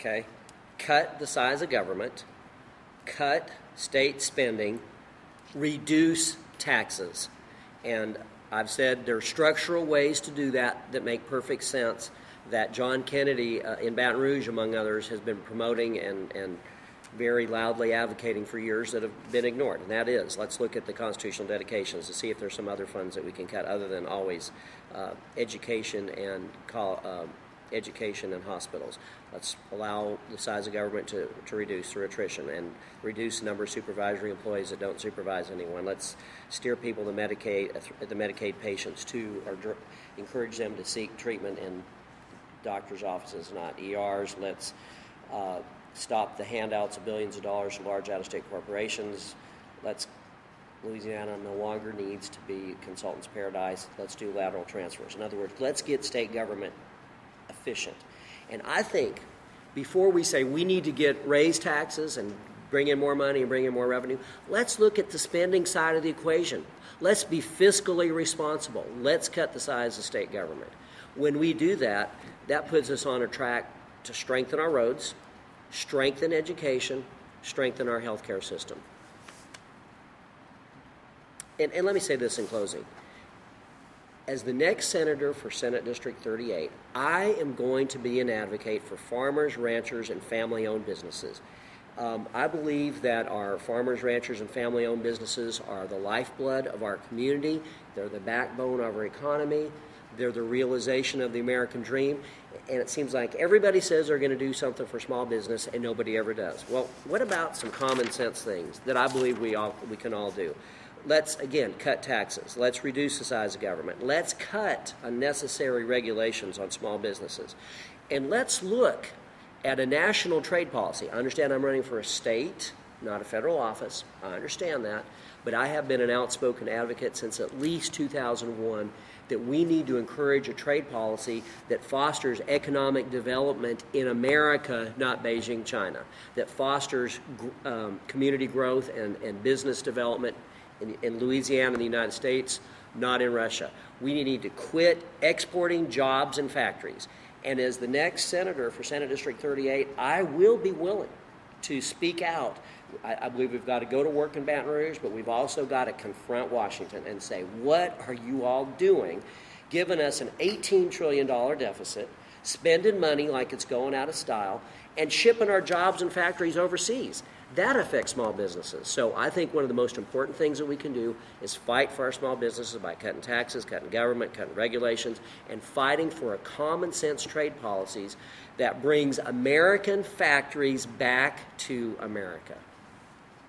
okay? Cut the size of government, cut state spending, reduce taxes. And I've said there are structural ways to do that that make perfect sense, that John Kennedy in Baton Rouge, among others, has been promoting and very loudly advocating for years that have been ignored. And that is, let's look at the constitutional dedications to see if there's some other funds that we can cut other than always education and hospitals. Let's allow the size of government to reduce through attrition and reduce the number of supervisory employees that don't supervise anyone. Let's steer people to Medicaid, the Medicaid patients to, or encourage them to seek treatment in doctors' offices, not ERs. Let's stop the handouts of billions of dollars to large out-of-state corporations. Louisiana no longer needs to be consultants' paradise. Let's do lateral transfers. In other words, let's get state government efficient. And I think before we say we need to raise taxes and bring in more money and bring in more revenue, let's look at the spending side of the equation. Let's be fiscally responsible. Let's cut the size of state government. When we do that, that puts us on a track to strengthen our roads, strengthen education, strengthen our healthcare system. And let me say this in closing. As the next senator for Senate District 38, I am going to be an advocate for farmers, ranchers, and family-owned businesses. I believe that our farmers, ranchers, and family-owned businesses are the lifeblood of our community. They're the backbone of our economy. They're the realization of the American dream. And it seems like everybody says they're going to do something for small business and nobody ever does. Well, what about some common sense things that I believe we can all do? Let's, again, cut taxes. Let's reduce the size of government. Let's cut unnecessary regulations on small businesses. And let's look at a national trade policy. I understand I'm running for a state, not a federal office. I understand that. But I have been an outspoken advocate since at least 2001 that we need to encourage a trade policy that fosters economic development in America, not Beijing, China, that fosters community growth and business development in Louisiana and the United States, not in Russia. We need to quit exporting jobs and factories. And as the next senator for Senate District 38, I will be willing to speak out. I believe we've got to go to work in Baton Rouge, but we've also got to confront Washington and say, what are you all doing, giving us an $18 trillion deficit, spending money like it's going out of style, and shipping our jobs and factories overseas? That affects small businesses. So I think one of the most important things that we can do is fight for our small businesses by cutting taxes, cutting government, cutting regulations, and fighting for a common sense trade policies that brings American factories back to America.